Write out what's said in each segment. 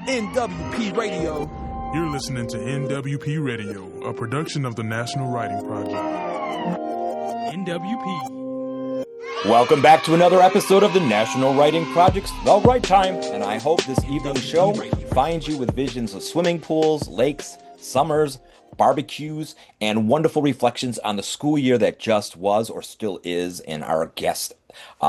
NWP Radio. You're listening to NWP Radio, a production of the National Writing Project. NWP. Welcome back to another episode of the National Writing Project's The Right Time, and I hope this evening's show finds you with visions of swimming pools, lakes, summers, barbecues, and wonderful reflections on the school year that just was or still is in our guest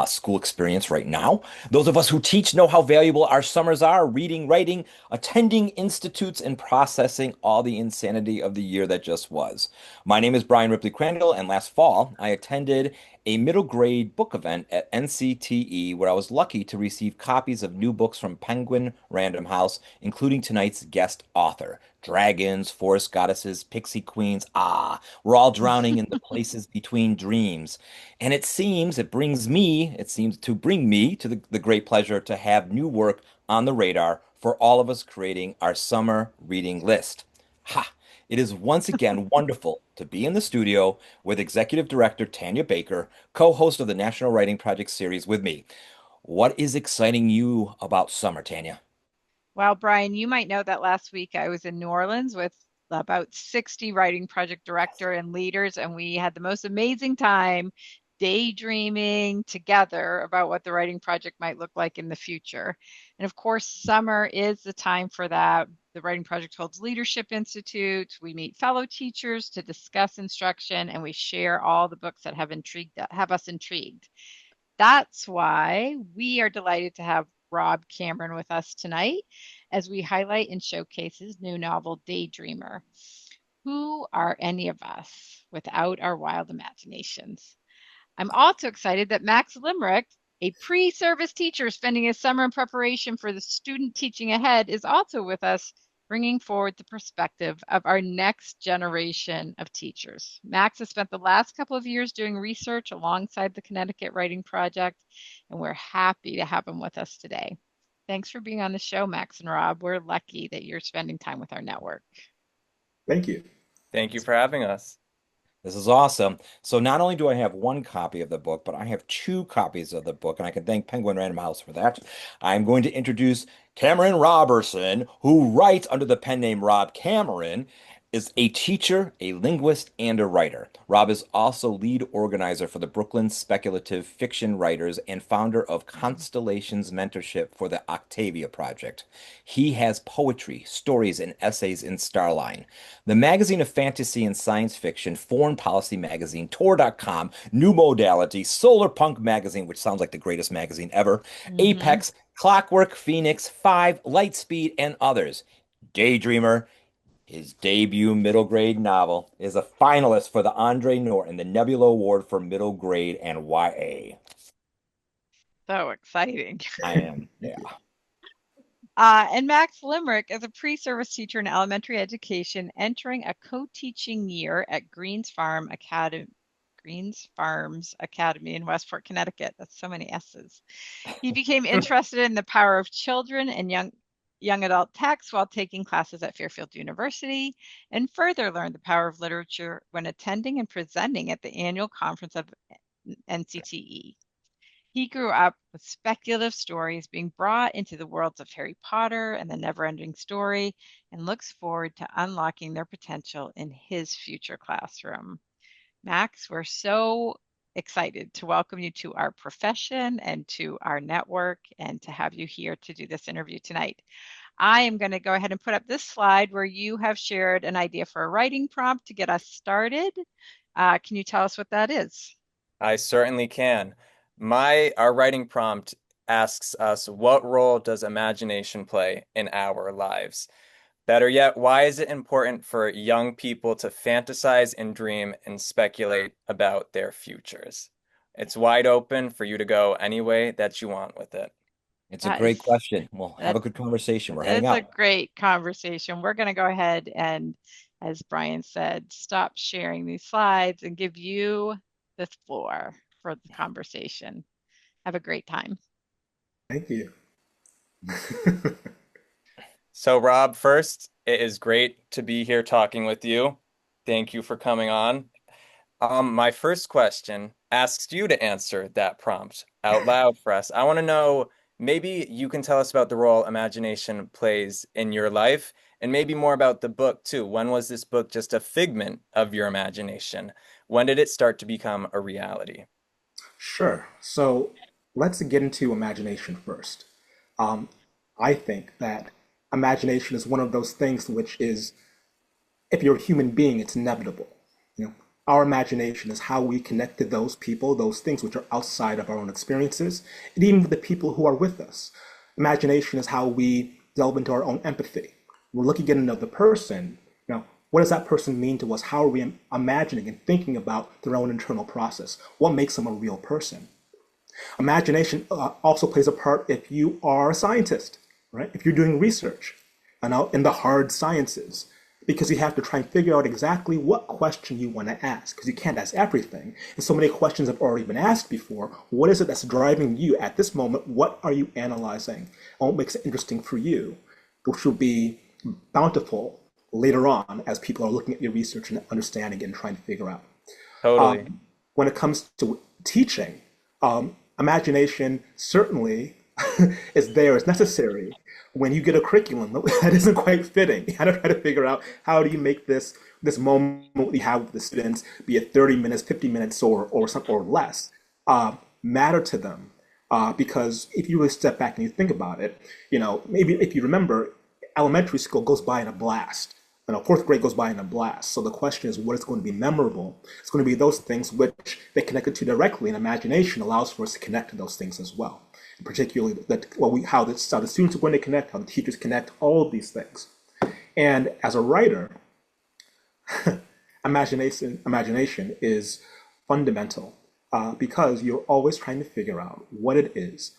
school experience right now. Those of us who teach know how valuable our summers are, reading, writing, attending institutes, and processing all the insanity of the year that just was. My name is Brian Ripley Crandall, and last fall I attended a middle grade book event at NCTE where I was lucky to receive copies of new books from Penguin Random House, including tonight's guest author. Dragons, forest goddesses, pixie queens, we're all drowning in the places between dreams. And it seems to bring me to the great pleasure to have new work on the radar for all of us creating our summer reading list. It is once again wonderful to be in the studio with Executive Director Tanya Baker, co-host of the National Writing Project series with me. What is exciting you about summer, Tanya? Well, Brian, you might know that last week I was in New Orleans with about 60 writing project director and leaders, and we had the most amazing time daydreaming together about what the writing project might look like in the future. And of course, summer is the time for that. The Writing Project holds Leadership Institute. We meet fellow teachers to discuss instruction, and we share all the books that have us intrigued. That's why we are delighted to have Rob Cameron with us tonight as we highlight and showcase his new novel, Daydreamer. Who are any of us without our wild imaginations? I'm also excited that Max Limric, a pre-service teacher spending his summer in preparation for the student teaching ahead, is also with us, bringing forward the perspective of our next generation of teachers. Max has spent the last couple of years doing research alongside the Connecticut Writing Project, and we're happy to have him with us today. Thanks for being on the show, Max and Rob. We're lucky that you're spending time with our network. Thank you. Thank you for having us. This is awesome. So not only do I have one copy of the book, but I have two copies of the book, and I can thank Penguin Random House for that. I'm going to introduce Cameron Roberson, who writes under the pen name Rob Cameron, is a teacher, a linguist, and a writer. Rob is also lead organizer for the Brooklyn Speculative Fiction Writers and founder of Constellations Mentorship for the Octavia Project. He has poetry, stories, and essays in StarLine, the magazine of fantasy and science fiction, Foreign Policy Magazine, Tor.com, New Modality, Solarpunk Magazine, which sounds like the greatest magazine ever, Apex, Clockwork Phoenix Five, Lightspeed, and others. Daydreamer, his debut middle grade novel, is a finalist for the Andre Norton, the Nebula Award for middle grade and YA. So exciting. I am, yeah. And Max Limric is a pre-service teacher in elementary education, entering a co-teaching year at Greens Farms Academy in Westport, Connecticut. That's so many S's. He became interested in the power of children and young adult text while taking classes at Fairfield University, and further learned the power of literature when attending and presenting at the annual conference of NCTE. He grew up with speculative stories being brought into the worlds of Harry Potter and the NeverEnding story, and looks forward to unlocking their potential in his future classroom. Max, we're so excited to welcome you to our profession and to our network, and to have you here to do this interview tonight. I am going to go ahead and put up this slide where you have shared an idea for a writing prompt to get us started. Can you tell us what that is? I certainly can. Our writing prompt asks us, what role does imagination play in our lives? Better yet, why is it important for young people to fantasize and dream and speculate about their futures? It's wide open for you to go any way that you want with it. It's a great question. We'll have a good conversation. We're heading out. It's a great conversation. We're going to go ahead and, as Brian said, stop sharing these slides and give you the floor for the conversation. Have a great time. Thank you. So Rob, first, it is great to be here talking with you. Thank you for coming on. My first question asks you to answer that prompt out loud for us. I want to know maybe you can tell us about the role imagination plays in your life, and maybe more about the book too. When was this book just a figment of your imagination? When did it start to become a reality? Sure. So let's get into imagination first. Um, I think that imagination is one of those things which is, if you're a human being, it's inevitable. You know, our imagination is how we connect to those people, those things which are outside of our own experiences, and even with the people who are with us. Imagination is how we delve into our own empathy. We're looking at another person. You know, what does that person mean to us? How are we imagining and thinking about their own internal process? What makes them a real person? Imagination also plays a part if you are a scientist, right? If you're doing research and out in the hard sciences, because you have to try and figure out exactly what question you want to ask, because you can't ask everything. And so many questions have already been asked before. What is it that's driving you at this moment? What are you analyzing? And what makes it interesting for you, which will be bountiful later on as people are looking at your research and understanding it and trying to figure out. Totally. When it comes to teaching, imagination certainly is there, is necessary. When you get a curriculum that isn't quite fitting, you gotta try to figure out how do you make this moment we have with the students, be it 30 minutes, 50 minutes, or some or less, matter to them. Because if you really step back and you think about it, you know, maybe if you remember, elementary school goes by in a blast. You know, fourth grade goes by in a blast. So the question is, what is going to be memorable? It's going to be those things which they connected to directly, and imagination allows for us to connect to those things as well. And particularly how the students are going to connect, how the teachers connect, all of these things. And as a writer, imagination is fundamental because you're always trying to figure out what it is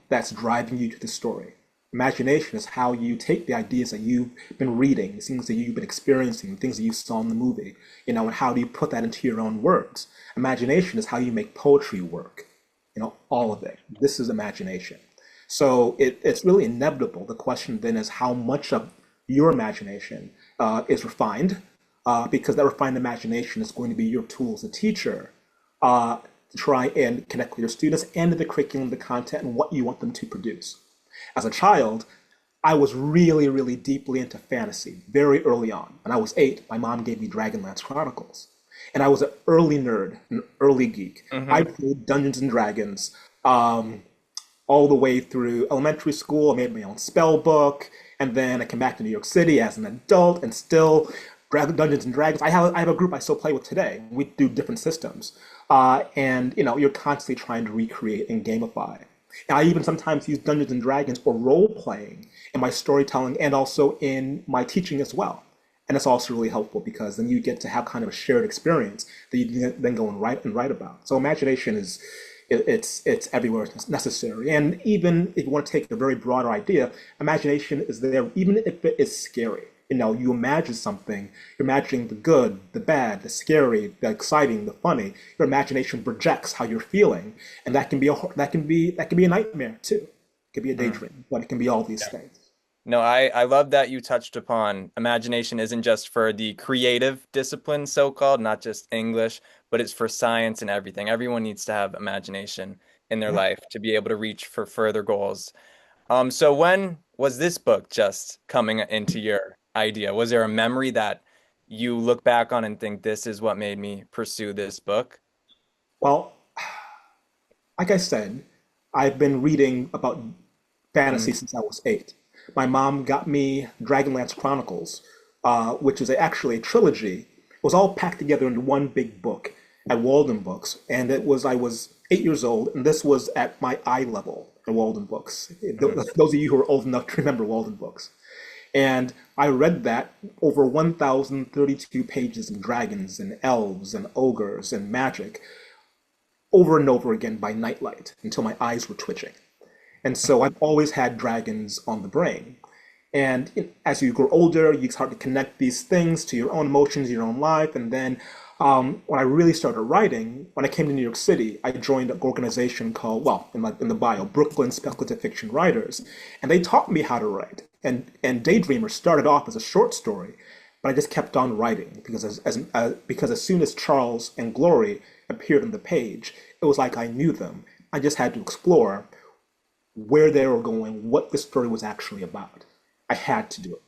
that's driving you to the story. Imagination is how you take the ideas that you've been reading, the things that you've been experiencing, the things that you saw in the movie, you know, and how do you put that into your own words? Imagination is how you make poetry work, you know, all of it. This is imagination. So it's really inevitable. The question then is how much of your imagination is refined, because that refined imagination is going to be your tool as a teacher to try and connect with your students and the curriculum, the content, and what you want them to produce. As a child, I was really, really deeply into fantasy very early on. When I was 8, my mom gave me Dragonlance Chronicles. And I was an early nerd, an early geek. I played Dungeons and Dragons all the way through elementary school. I made my own spell book. And then I came back to New York City as an adult and still Dungeons and Dragons. I have a group I still play with today. We do different systems. And, you know, you're constantly trying to recreate and gamify. And I even sometimes use Dungeons and Dragons or role playing in my storytelling and also in my teaching as well. And it's also really helpful because then you get to have kind of a shared experience that you can then go and write about. So imagination is it's everywhere it's necessary. And even if you want to take a very broader idea, imagination is there even if it is scary. You know, you imagine something, you're imagining the good, the bad, the scary, the exciting, the funny. Your imagination projects how you're feeling, and that can be a nightmare too. It can be a daydream, but it can be all these things. No, I love that you touched upon imagination isn't just for the creative disciplines, so-called, not just English, but it's for science and everything. Everyone needs to have imagination in their life to be able to reach for further goals. So when was this book just coming into your idea? Was there a memory that you look back on and think this is what made me pursue this book? Well, like I said, I've been reading about fantasy since I was 8. My mom got me Dragonlance Chronicles, which is actually a trilogy. It was all packed together into one big book at Walden Books, and I was 8 years old, and this was at my eye level in Walden Books. Those of you who are old enough to remember Walden Books. And I read that over 1,032 pages of dragons and elves and ogres and magic over and over again by nightlight until my eyes were twitching. And so I've always had dragons on the brain. And as you grow older, you start to connect these things to your own emotions, your own life. And then when I really started writing, when I came to New York City, I joined an organization called, well, in the bio, Brooklyn Speculative Fiction Writers. And they taught me how to write. And Daydreamer started off as a short story, but I just kept on writing because as soon as Charles and Glory appeared on the page, it was like I knew them. I just had to explore where they were going, what the story was actually about. I had to do it.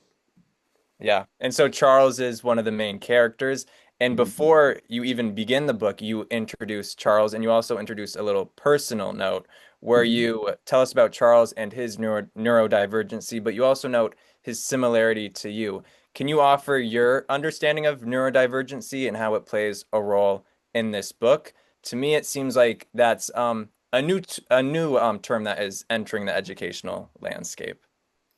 Yeah. And so Charles is one of the main characters. And before you even begin the book, you introduce Charles and you also introduce a little personal note where Mhm. you tell us about Charles and his neurodivergency, but you also note his similarity to you. Can you offer your understanding of neurodivergency and how it plays a role in this book? To me, it seems like that's a new term that is entering the educational landscape.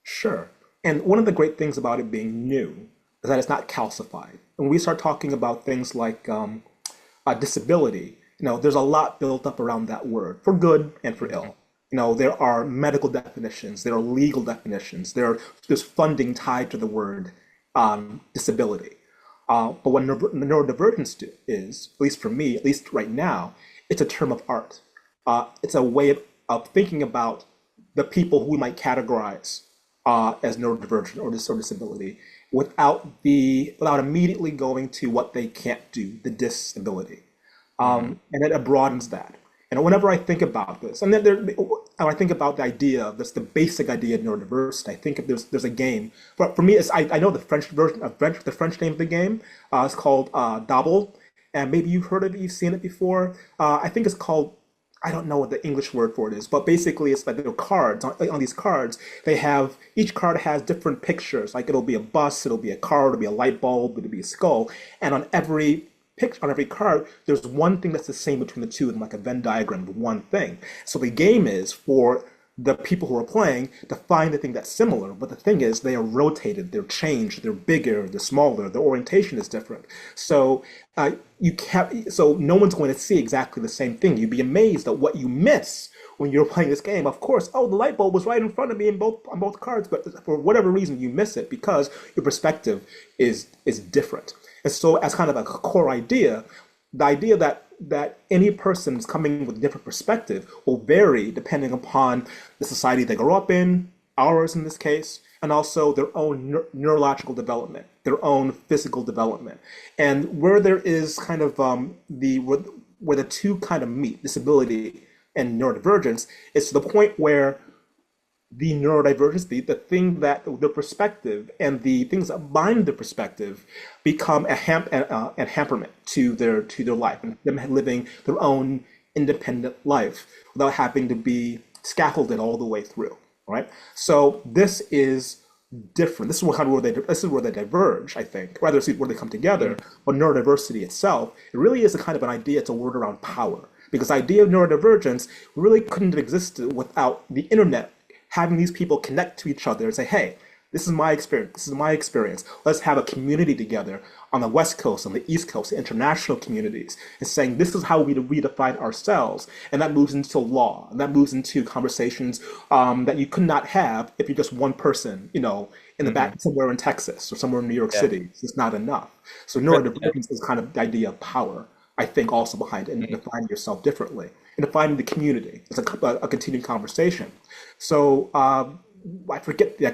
Sure. And one of the great things about it being new is that it's not calcified. When we start talking about things like disability, there's a lot built up around that word for good and for ill. There are medical definitions, there are legal definitions, there's funding tied to the word disability. But what neurodivergence is, at least for me, at least right now, it's a term of art. It's a way of thinking about the people who we might categorize as neurodivergent or disability without immediately going to what they can't do, the disability. And it broadens that. And whenever I think about this, and then when I think about the idea of this, the basic idea of neurodiversity, I think if there's a game. But for me, I know the French version of the French name of the game. It's called Dabble, and maybe you've heard of it, you've seen it before. I think it's called. I don't know what the English word for it is, but basically it's like there are cards. On these cards, each card has different pictures. Like it'll be a bus, it'll be a car, it'll be a light bulb, it'll be a skull, and on every card, there's one thing that's the same between the two, and like a Venn diagram of one thing. So the game is for the people who are playing to find the thing that's similar, but the thing is they are rotated, they're changed, they're bigger, they're smaller, the orientation is different. So so no one's going to see exactly the same thing. You'd be amazed at what you miss when you're playing this game. Of course, oh, the light bulb was right in front of me on both cards, but for whatever reason you miss it because your perspective is different. And so as kind of a core idea, the idea that any person's coming with a different perspective will vary depending upon the society they grow up in, ours in this case, and also their own neurological development, their own physical development. And where there is kind of where the two kind of meet, disability and neurodivergence, is to the point where the neurodivergence, the thing that the perspective and the things that bind the perspective become an hamperment to their life and them living their own independent life without having to be scaffolded all the way through. Right? So this is different. This is where they diverge, I think. Rather, see where they come together. But neurodiversity itself, it really is a kind of an idea. It's a word around power, because the idea of neurodivergence really couldn't have existed without the internet having these people connect to each other and say, hey, this is my experience. This is my experience. Let's have a community together on the West Coast, on the East Coast, international communities, and saying this is how we redefine ourselves. And that moves into law, and that moves into conversations that you could not have if you're just one person, in the back somewhere in Texas or somewhere in New York City. It's just not enough. So neurodivergence is kind of the idea of power, I think, also behind it, and defining yourself differently, and defining the community. It's a continued conversation. So I forget the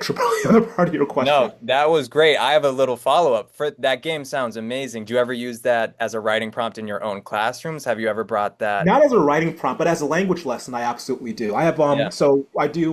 other part of your question. No, that was great. I have a little follow-up. For that game sounds amazing. Do you ever use that as a writing prompt in your own classrooms? Have you ever brought that? Not as a writing prompt, but as a language lesson, I absolutely do. I have Yeah. so I do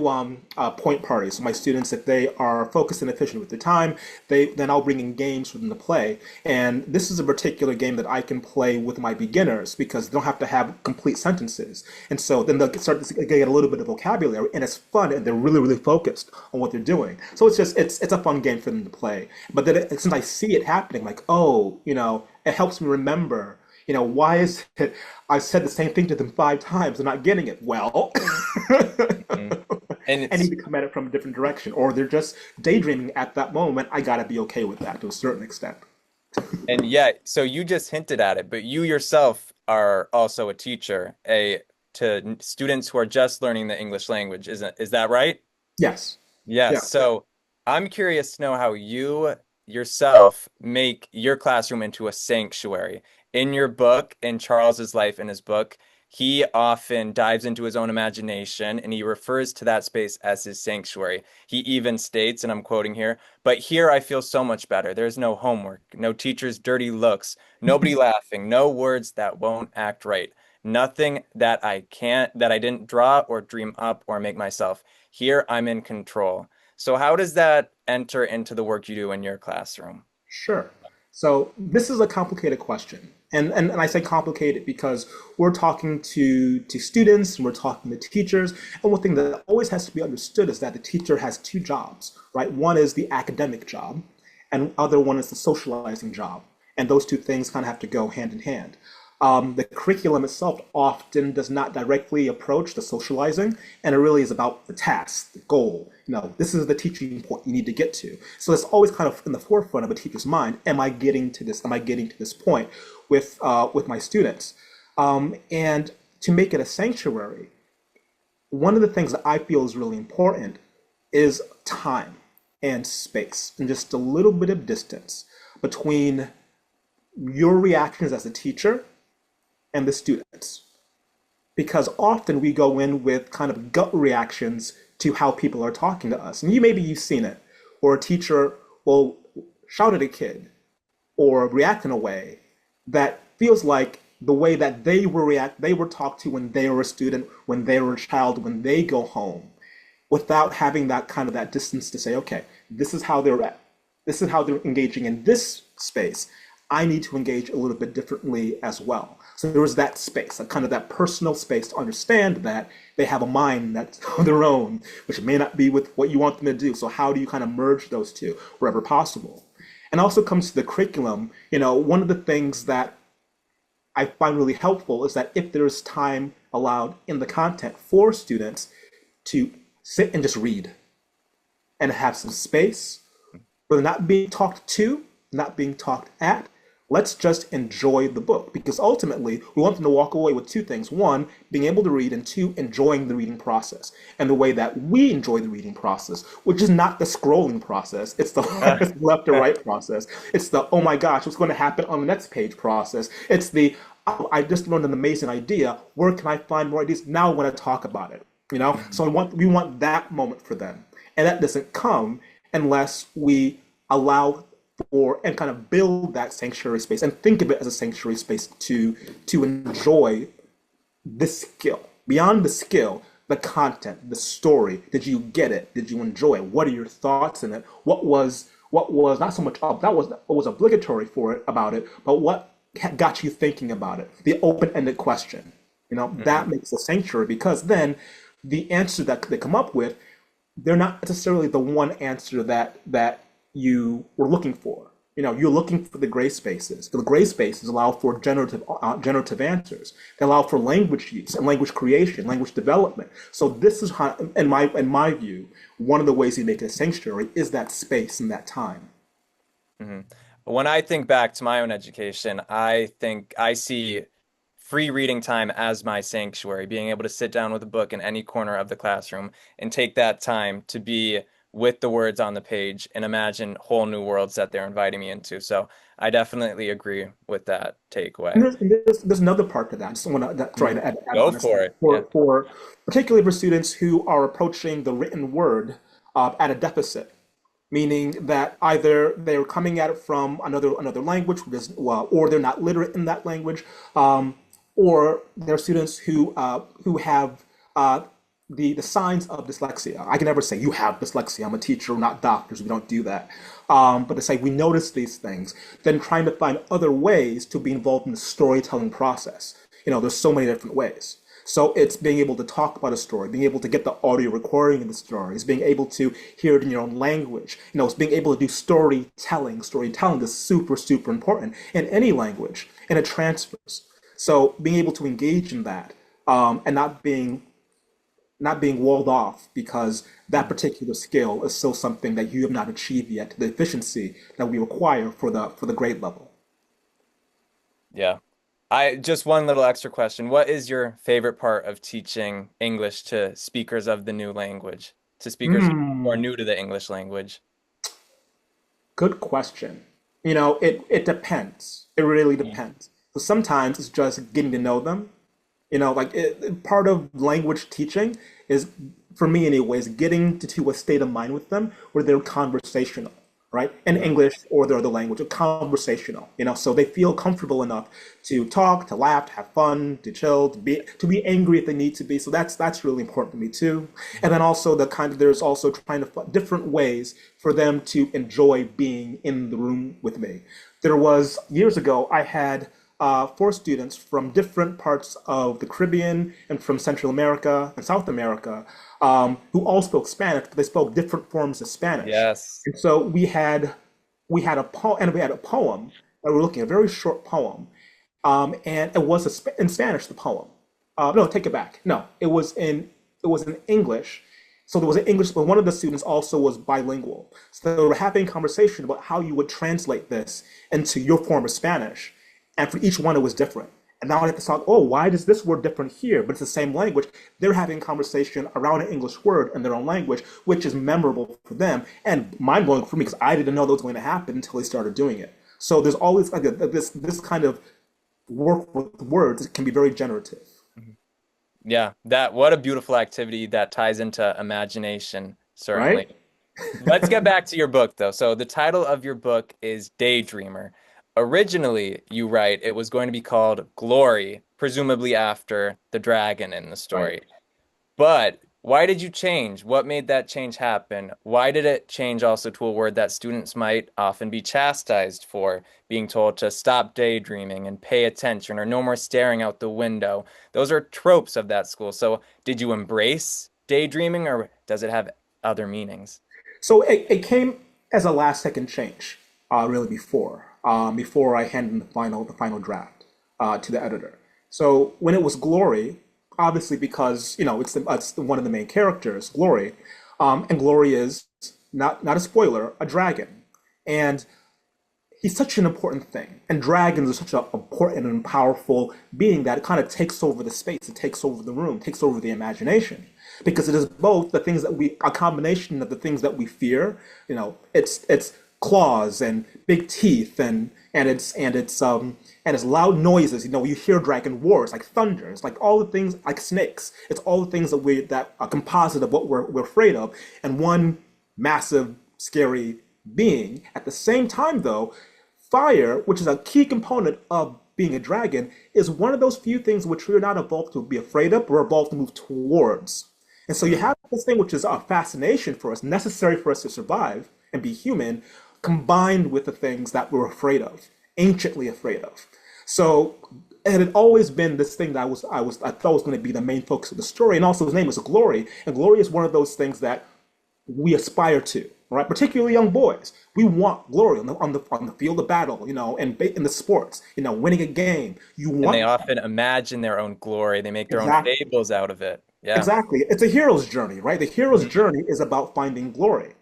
point parties. So my students, if they are focused and efficient with their time, then I'll bring in games for them to play. And this is a particular game that I can play with my beginners because they don't have to have complete sentences. And so then they'll start to get a little bit of vocabulary, and it's fun, and they're really, really focused on what they're doing. So it's a fun game for them to play. But then since I see it happening, like, oh, it helps me remember. Why is it I said the same thing to them 5 times? They're not getting it. Well, And I it's need to come at it from a different direction, or they're just daydreaming at that moment. I gotta be okay with that to a certain extent. and yeah, so you just hinted at it, but you yourself are also a teacher, to students who are just learning the English language, is that right? Yes. Yes. Yeah. So I'm curious to know how you yourself make your classroom into a sanctuary. In your book, in Charles's life in his book, he often dives into his own imagination and he refers to that space as his sanctuary. He even states, and I'm quoting here, but here I feel so much better. There's no homework, no teacher's dirty looks, nobody laughing, no words that won't act right. Nothing that I didn't draw or dream up or make myself. Here, I'm in control. So how does that enter into the work you do in your classroom? Sure. So this is a complicated question. And I say complicated because we're talking to students and we're talking to teachers. And one thing that always has to be understood is that the teacher has two jobs, right? One is the academic job, and other one is the socializing job. And those two things kind of have to go hand in hand. The curriculum itself often does not directly approach the socializing, and it really is about the task, the goal. This is the teaching point you need to get to. So it's always kind of in the forefront of a teacher's mind. Am I getting to this? Am I getting to this point with my students? And to make it a sanctuary, one of the things that I feel is really important is time and space, and just a little bit of distance between your reactions as a teacher and the students. Because often we go in with kind of gut reactions to how people are talking to us. And maybe you've seen it, or a teacher will shout at a kid or react in a way that feels like the way that they were talked to when they were a student, when they were a child, when they go home, without having that kind of that distance to say, okay, this is how they're engaging in this space. I need to engage a little bit differently as well. So there was that space, a kind of that personal space to understand that they have a mind that's of their own, which may not be with what you want them to do. So how do you kind of merge those two wherever possible? And also comes to the curriculum, one of the things that I find really helpful is that if there's time allowed in the content for students to sit and just read and have some space where they're not being talked to, not being talked at. Let's just enjoy the book, because ultimately we want them to walk away with two things. One, being able to read, and two, enjoying the reading process. And the way that we enjoy the reading process, which is not the scrolling process, it's the left to right process. It's the, oh my gosh, what's going to happen on the next page process. It's the, oh, I just learned an amazing idea. Where can I find more ideas? Now I want to talk about it. So we want that moment for them. And that doesn't come unless we allow for and kind of build that sanctuary space and think of it as a sanctuary space to enjoy the skill. Beyond the skill, the content, the story. Did you get it? Did you enjoy it? What are your thoughts in it? What was not so much that was what was obligatory for it about it, but what got you thinking about it? The open-ended question. That makes a sanctuary, because then the answer that they come up with, they're not necessarily the one answer that you were looking for. You're looking for the gray spaces. The gray spaces allow for generative answers. They allow for language use and language creation, language development. So this is how, in my view, one of the ways you make it a sanctuary is that space and that time. Mm-hmm. When I think back to my own education, I see free reading time as my sanctuary, being able to sit down with a book in any corner of the classroom and take that time to be with the words on the page and imagine whole new worlds that they're inviting me into. So I definitely agree with that takeaway. And there's another part to that. I just want to try to add Go for it. For particularly for students who are approaching the written word at a deficit, meaning that either they're coming at it from another language, or they're not literate in that language, or they're students who have the signs of dyslexia. I can never say you have dyslexia. I'm a teacher, we're not doctors, we don't do that. But to say we notice these things, then trying to find other ways to be involved in the storytelling process. There's so many different ways. So it's being able to talk about a story, being able to get the audio recording of the story, it's being able to hear it in your own language. It's being able to do storytelling. Storytelling is super, super important in any language, and it transfers. So being able to engage in that and not being walled off because that particular skill is still something that you have not achieved yet to the efficiency that we require for the grade level. Yeah. Just one little extra question. What is your favorite part of teaching English to speakers of the new language, to speakers who are new to the English language? Good question. It depends. It really depends. So sometimes it's just getting to know them. Part of language teaching is, for me anyways, getting to a state of mind with them where they're conversational, right? In English or their other language, or conversational, so they feel comfortable enough to talk, to laugh, to have fun, to chill, to be angry if they need to be. So that's really important to me too. And then also there's also trying to find different ways for them to enjoy being in the room with me. There was years ago, I had 4 students from different parts of the Caribbean and from Central America and South America, who all spoke Spanish, but they spoke different forms of Spanish. Yes. And so we had a poem that we were looking at, a very short poem, and it was in Spanish, the poem. No, take it back. No, it was in English. So there was an English, but one of the students also was bilingual. So they were having a conversation about how you would translate this into your form of Spanish. And for each one, it was different. And now I have to talk, oh, why does this word different here? But it's the same language. They're having a conversation around an English word in their own language, which is memorable for them and mind-blowing for me because I didn't know that was going to happen until they started doing it. So there's always like this kind of work with words can be very generative. Yeah, what a beautiful activity that ties into imagination, certainly. Right? Let's get back to your book, though. So the title of your book is Daydreamer. Originally, you write, it was going to be called Glory, presumably after the dragon in the story. Right. But why did you change? What made that change happen? Why did it change also to a word that students might often be chastised for, being told to stop daydreaming and pay attention or no more staring out the window? Those are tropes of that school. So did you embrace daydreaming or does it have other meanings? So it came as a last second change, really before I handed in the final draft to the editor. So when it was Glory, obviously because it's one of the main characters, Glory, and Glory is not a spoiler, a dragon, and he's such an important thing. And dragons are such an important and powerful being that it kind of takes over the space, it takes over the room, takes over the imagination, because it is both the things a combination of the things that we fear. It's claws and big teeth and it's loud noises. You hear dragon roars like thunder. It's like all the things like snakes. It's all the things that a composite of what we're afraid of, and one massive scary being. At the same time, though, fire, which is a key component of being a dragon, is one of those few things which we're not evolved to be afraid of. We're evolved to move towards. And so you have this thing which is a fascination for us, necessary for us to survive and be human, combined with the things that we're afraid of, anciently afraid of. So it had always been this thing that I thought was going to be the main focus of the story. And also his name is Glory. And Glory is one of those things that we aspire to, right? Particularly young boys. We want glory on the field of battle, and in the sports, winning a game. And they often imagine their own glory. They make their own fables out of it. Yeah. Exactly. It's a hero's journey, right? The hero's journey is about finding glory,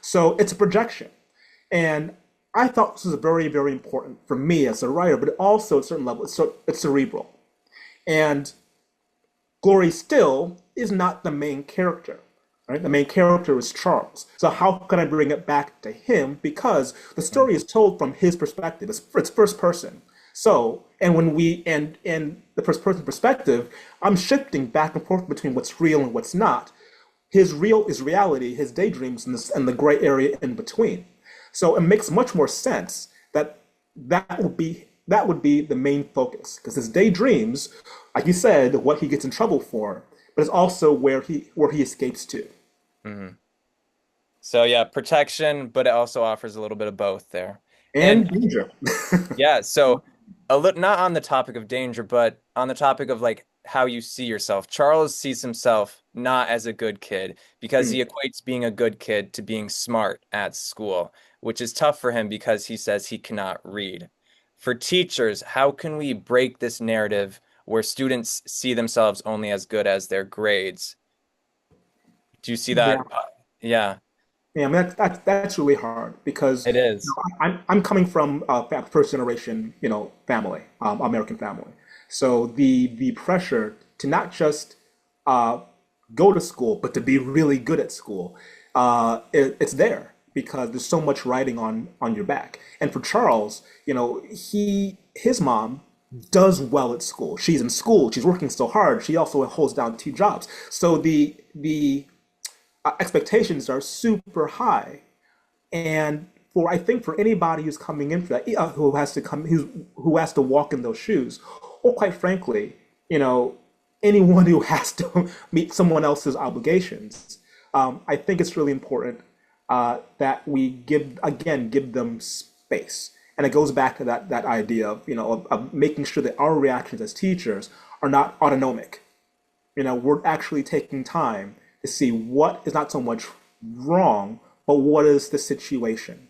So it's a projection. And I thought this was very, very important for me as a writer, but also at a certain level, it's cerebral. And Glory still is not the main character, right? The main character is Charles. So how can I bring it back to him? Because the story is told from his perspective. It's first person. So, and when in the first person perspective, I'm shifting back and forth between what's real and what's not. His real is reality, his daydreams, and the gray area in between. So it makes much more sense that would be the main focus, because his daydreams, like you said, what he gets in trouble for, but it's also where he escapes to. Mm-hmm. So yeah, protection, but it also offers a little bit of both there. And danger. Yeah, so not on the topic of danger, but on the topic of like how you see yourself. Charles sees himself not as a good kid because he equates being a good kid to being smart at school, which is tough for him because he says he cannot read. For teachers, how can we break this narrative where students see themselves only as good as their grades? Do you see that? Yeah. Yeah, I mean, that's really hard because it is. I'm coming from a first generation, family, American family. So the pressure to not just go to school, but to be really good at school, it's there because there's so much riding on your back. And for Charles, his mom does well at school. She's in school. She's working so hard. She also holds down 2 jobs. So the expectations are super high, and I think for anybody who's coming in for that, who has to walk in those shoes, or quite frankly, anyone who has to meet someone else's obligations, I think it's really important that we give them space. And it goes back to that idea of making sure that our reactions as teachers are not autonomic. We're actually taking time to see what is not so much wrong, but what is the situation.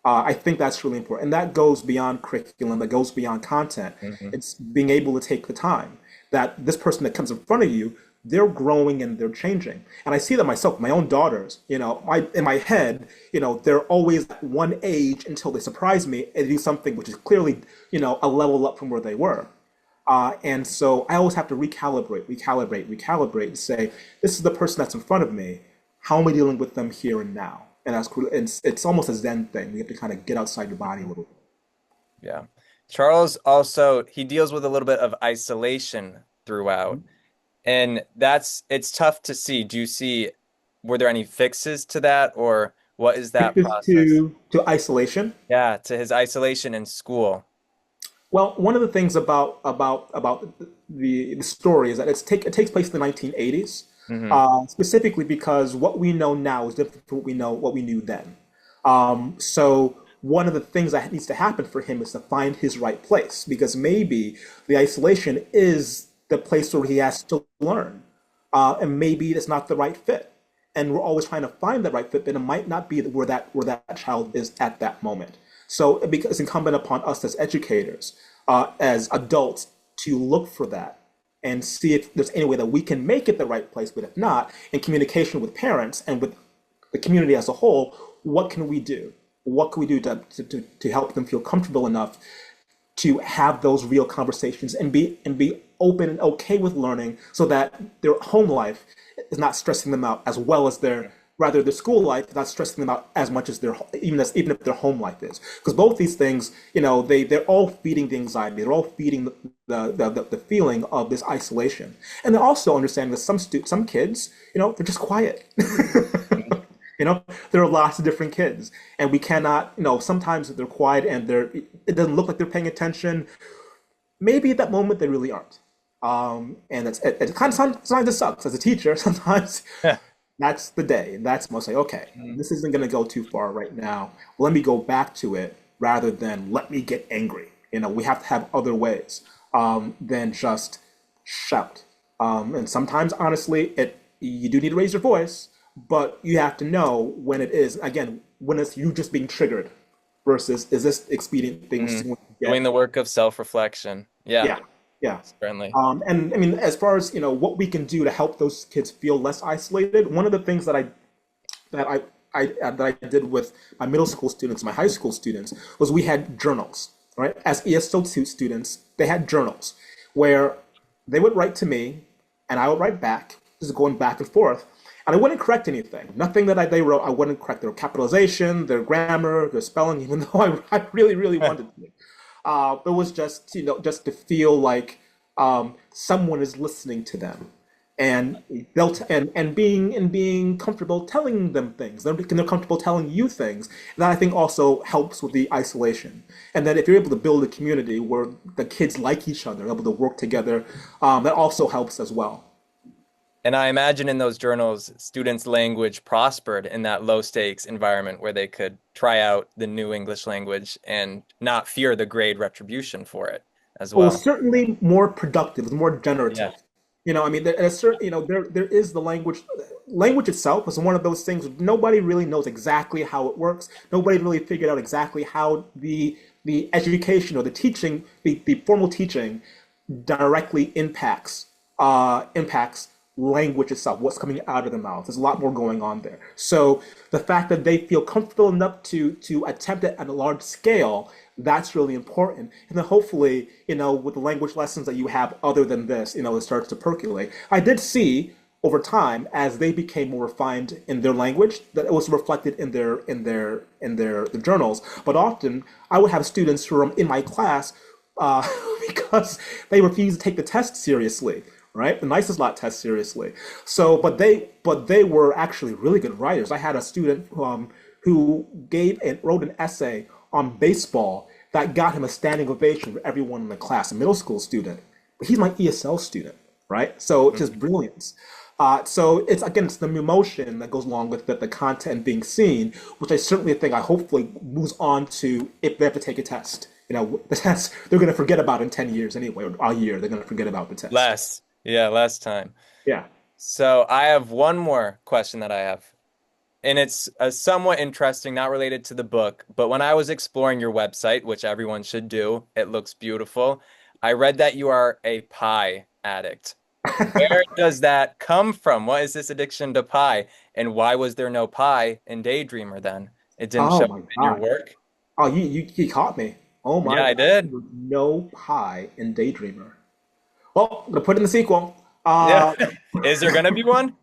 I think that's really important. And that goes beyond curriculum, that goes beyond content. It's being able to take the time that this person that comes in front of you, they're growing and they're changing. And I see that myself, my own daughters, in my head, they're always at one age until they surprise me and do something which is clearly, a level up from where they were. And so I always have to recalibrate and say, this is the person that's in front of me. How am I dealing with them here and now? And it's almost a Zen thing. We have to kind of get outside your body a little bit. Yeah. Charles also, he deals with a little bit of isolation throughout. And it's tough to see. Were there any fixes to that, or what is that process? To isolation? Yeah, to his isolation in school. Well, one of the things about the story is that it takes place in the 1980s, specifically because what we know now is different from what we knew then. So one of the things that needs to happen for him is to find his right place, because maybe the isolation is the place where he has to learn, and maybe it's not the right fit. And we're always trying to find the right fit, but it might not be where that child is at that moment. So it's incumbent upon us as educators, as adults, to look for that and see if there's any way that we can make it the right place. But if not, in communication with parents and with the community as a whole, what can we do? What can we do to help them feel comfortable enough to have those real conversations and be open and okay with learning, so that their home life is not stressing them out as well as their school life is not stressing them out as much as even if their home life is. Because both these things, they're all feeding the anxiety, they're all feeding the feeling of this isolation. And they're also understanding that some kids, they're just quiet. There are lots of different kids, and we cannot, sometimes they're quiet and it doesn't look like they're paying attention. Maybe at that moment they really aren't. And it kind of sometimes it sucks as a teacher. Sometimes that's the day. And that's mostly, okay, this isn't going to go too far right now. Let me go back to it rather than let me get angry. We have to have other ways than just shout. And sometimes, honestly, you do need to raise your voice, but you have to know when it is, again, when it's you just being triggered versus is this expedient things doing the work of self-reflection. Yeah. Certainly. And I mean, as far as what we can do to help those kids feel less isolated, one of the things that I did with my middle school students, my high school students, was we had journals. Right? As ESL2 students, they had journals where they would write to me and I would write back, just going back and forth. And I wouldn't correct anything. Nothing that they wrote, I wouldn't correct their capitalization, their grammar, their spelling, even though I really, really wanted to. It was just, just to feel like someone is listening to them, and being comfortable telling them things. They're comfortable telling you things. That I think also helps with the isolation. And then if you're able to build a community where the kids like each other, able to work together, that also helps as well. And I imagine in those journals, students' language prospered in that low stakes environment where they could try out the new English language and not fear the grade retribution for it as well. Well, certainly more productive, more generative. I mean, there is the language. Language itself is one of those things nobody really knows exactly how it works. Nobody really figured out exactly how the education or the teaching, the formal teaching, directly impacts language itself, what's coming out of the mouth. There's a lot more going on there. So the fact that they feel comfortable enough to attempt it at a large scale, that's really important. And then hopefully, with the language lessons that you have other than this, it starts to percolate. I did see over time, as they became more refined in their language, that it was reflected in their journals. But often I would have students who were in my class because they refused to take the test seriously. Right, the nicest lot test seriously. So, but they were actually really good writers. I had a student who wrote an essay on baseball that got him a standing ovation for everyone in the class, a middle school student. But he's my ESL student, right? So just brilliance. So it's the emotion that goes along with the content being seen, which I certainly think I hopefully moves on to if they have to take a test. The test they're going to forget about in 10 years anyway, or a year, they're going to forget about the test. Less time. Yeah. So I have one more question that I have. And it's somewhat interesting, not related to the book, but when I was exploring your website, which everyone should do, it looks beautiful. I read that you are a pie addict. Where does that come from? What is this addiction to pie? And why was there no pie in Daydreamer then? It didn't show Oh up my in your God. work? Oh, you caught me. Oh my Yeah, I God. did. No pie in Daydreamer. Well, I'm gonna put it in the sequel. Yeah. Is there going to be one?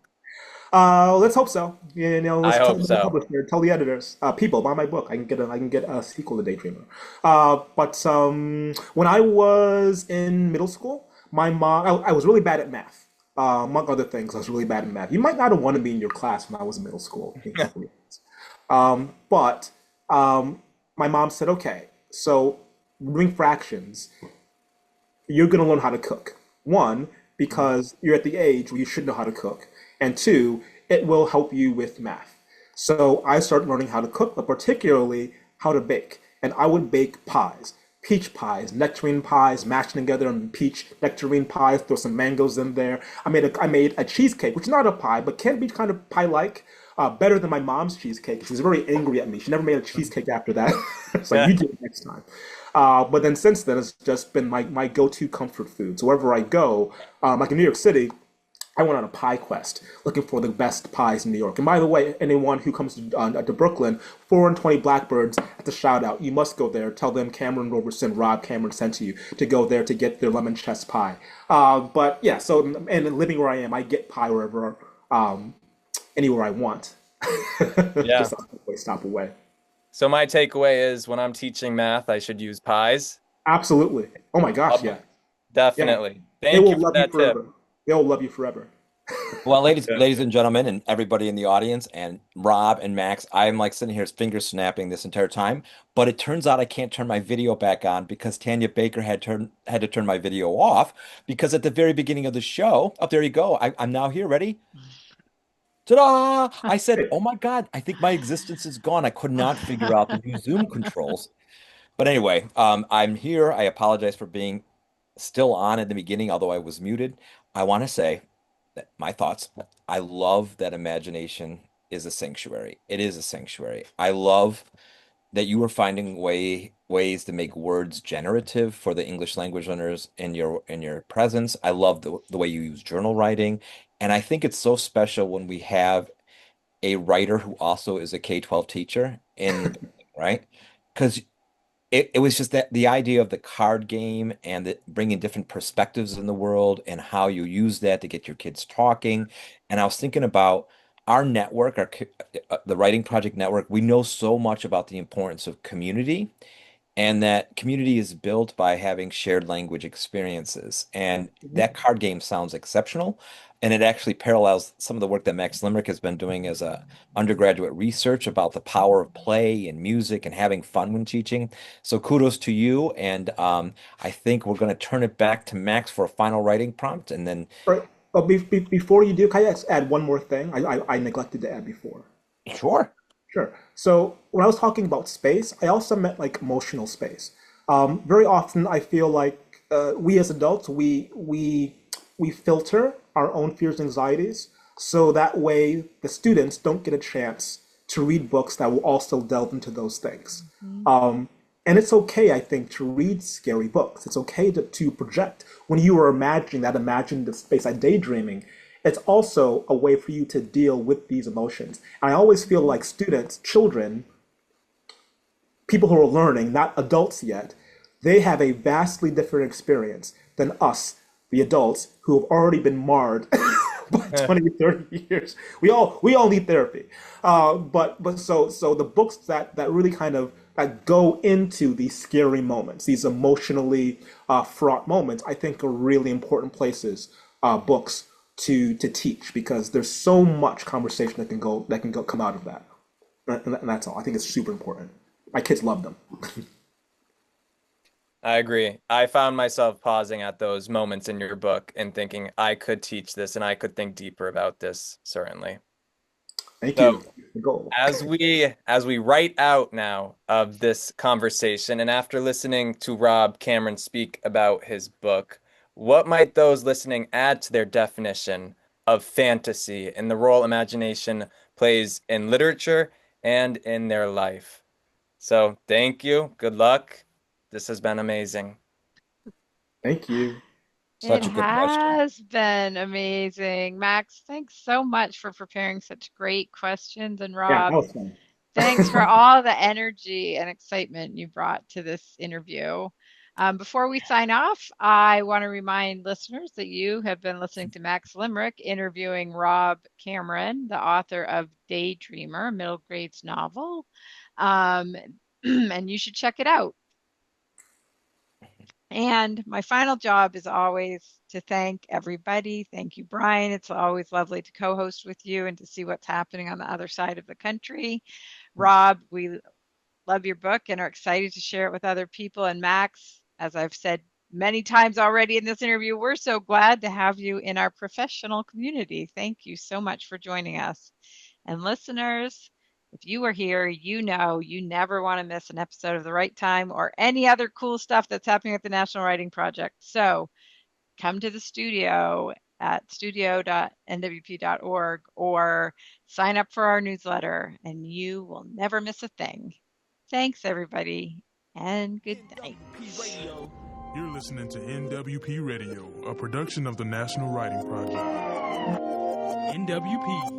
Let's hope so. I Let's tell hope the so. publisher, tell the editors, people, buy my book. I can get a sequel to Daydreamer. But when I was in middle school, my mom, I was really bad at math. Among other things, I was really bad at math. You might not have wanted me in your class when I was in middle school. In a couple of years. But my mom said, okay, so doing fractions, you're going to learn how to cook. One, because you're at the age where you should know how to cook. And two, it will help you with math. So I started learning how to cook, but particularly how to bake. And I would bake pies, peach pies, nectarine pies, mashed together and peach nectarine pies, throw some mangoes in there. I made a cheesecake, which is not a pie, but can be kind of pie-like. Better than my mom's cheesecake. She was very angry at me. She never made a cheesecake after that. So you do it next time. But then since then, it's just been my go-to comfort food. So wherever I go, like in New York City, I went on a pie quest looking for the best pies in New York. And by the way, anyone who comes to Brooklyn, 420 Blackbirds at the shout out. You must go there. Tell them Roberson, Rob Cameron sent you to go there to get their lemon chess pie. But yeah, so and living where I am, I get pie wherever, anywhere I want. Yeah. Just stop away. So my takeaway is when I'm teaching math, I should use pies. Absolutely. Oh my gosh, yeah. Definitely. They Thank will you for love you that tip. forever. They will love you forever. Well, ladies and gentlemen, and everybody in the audience, and Rob and Max, I'm like sitting here finger snapping this entire time. But it turns out I can't turn my video back on because Tanya Baker had to turn my video off because at the very beginning of the show, oh, there you go. I'm now here. Ready? Ta-da! I said, "Oh my God, I think my existence is gone." I could not figure out the new Zoom controls. But anyway, I'm here. I apologize for being still on at the beginning, although I was muted. I want to say that my thoughts. I love that imagination is a sanctuary. It is a sanctuary. I love that you are finding ways to make words generative for the English language learners in your presence. I love the way you use journal writing, and I think it's so special when we have a writer who also is a K-12 teacher right? Because it was just that the idea of the card game and bringing different perspectives in the world and how you use that to get your kids talking. And I was thinking about our network, the Writing Project Network. We know so much about the importance of community, and that community is built by having shared language experiences. And that card game sounds exceptional. And it actually parallels some of the work that Max Limric has been doing as a undergraduate research about the power of play and music and having fun when teaching. So kudos to you. And I think we're going to turn it back to Max for a final writing prompt. And then, Right. But before you do, can I just add one more thing? I neglected to add before. sure. Sure. So when I was talking about space, I also meant like emotional space. Very often, I feel like we as adults, we filter our own fears and anxieties, so that way the students don't get a chance to read books that will also delve into those things. And it's okay, I think, to read scary books. It's okay to project. When you are imagining that imaginative space, like daydreaming, it's also a way for you to deal with these emotions. And I always feel like students, children, people who are learning, not adults yet, they have a vastly different experience than us, the adults, who have already been marred by 20, 30 years. We all need therapy. So the books that really kind of that go into these scary moments, these emotionally fraught moments, I think are really important places, books to teach, because there's so much conversation that can come out of that. And that's all. I think it's super important. My kids love them. I agree. I found myself pausing at those moments in your book and thinking I could teach this and I could think deeper about this, certainly. Thank So, you. The goal. as we write out now of this conversation, and after listening to Rob Cameron speak about his book, what might those listening add to their definition of fantasy and the role imagination plays in literature and in their life? So, thank you. Good luck. This has been amazing. Thank you. Such It a good question. has been amazing. Max, thanks so much for preparing such great questions. And Yeah, that Rob, was fun. thanks for all the energy and excitement you brought to this interview. Before we sign off, I want to remind listeners that you have been listening to Max Limric interviewing Rob Cameron, the author of Daydreamer, a middle grades novel. And you should check it out. And my final job is always to thank everybody. Thank you, Brian. It's always lovely to co-host with you and to see what's happening on the other side of the country. Rob, we love your book and are excited to share it with other people. And Max, as I've said many times already in this interview, we're so glad to have you in our professional community. Thank you so much for joining us. And listeners, if you are here, you know you never want to miss an episode of The Right Time or any other cool stuff that's happening at the National Writing Project. So come to the studio at studio.nwp.org or sign up for our newsletter and you will never miss a thing. Thanks, everybody, and good night. You're listening to NWP Radio, a production of the National Writing Project. NWP.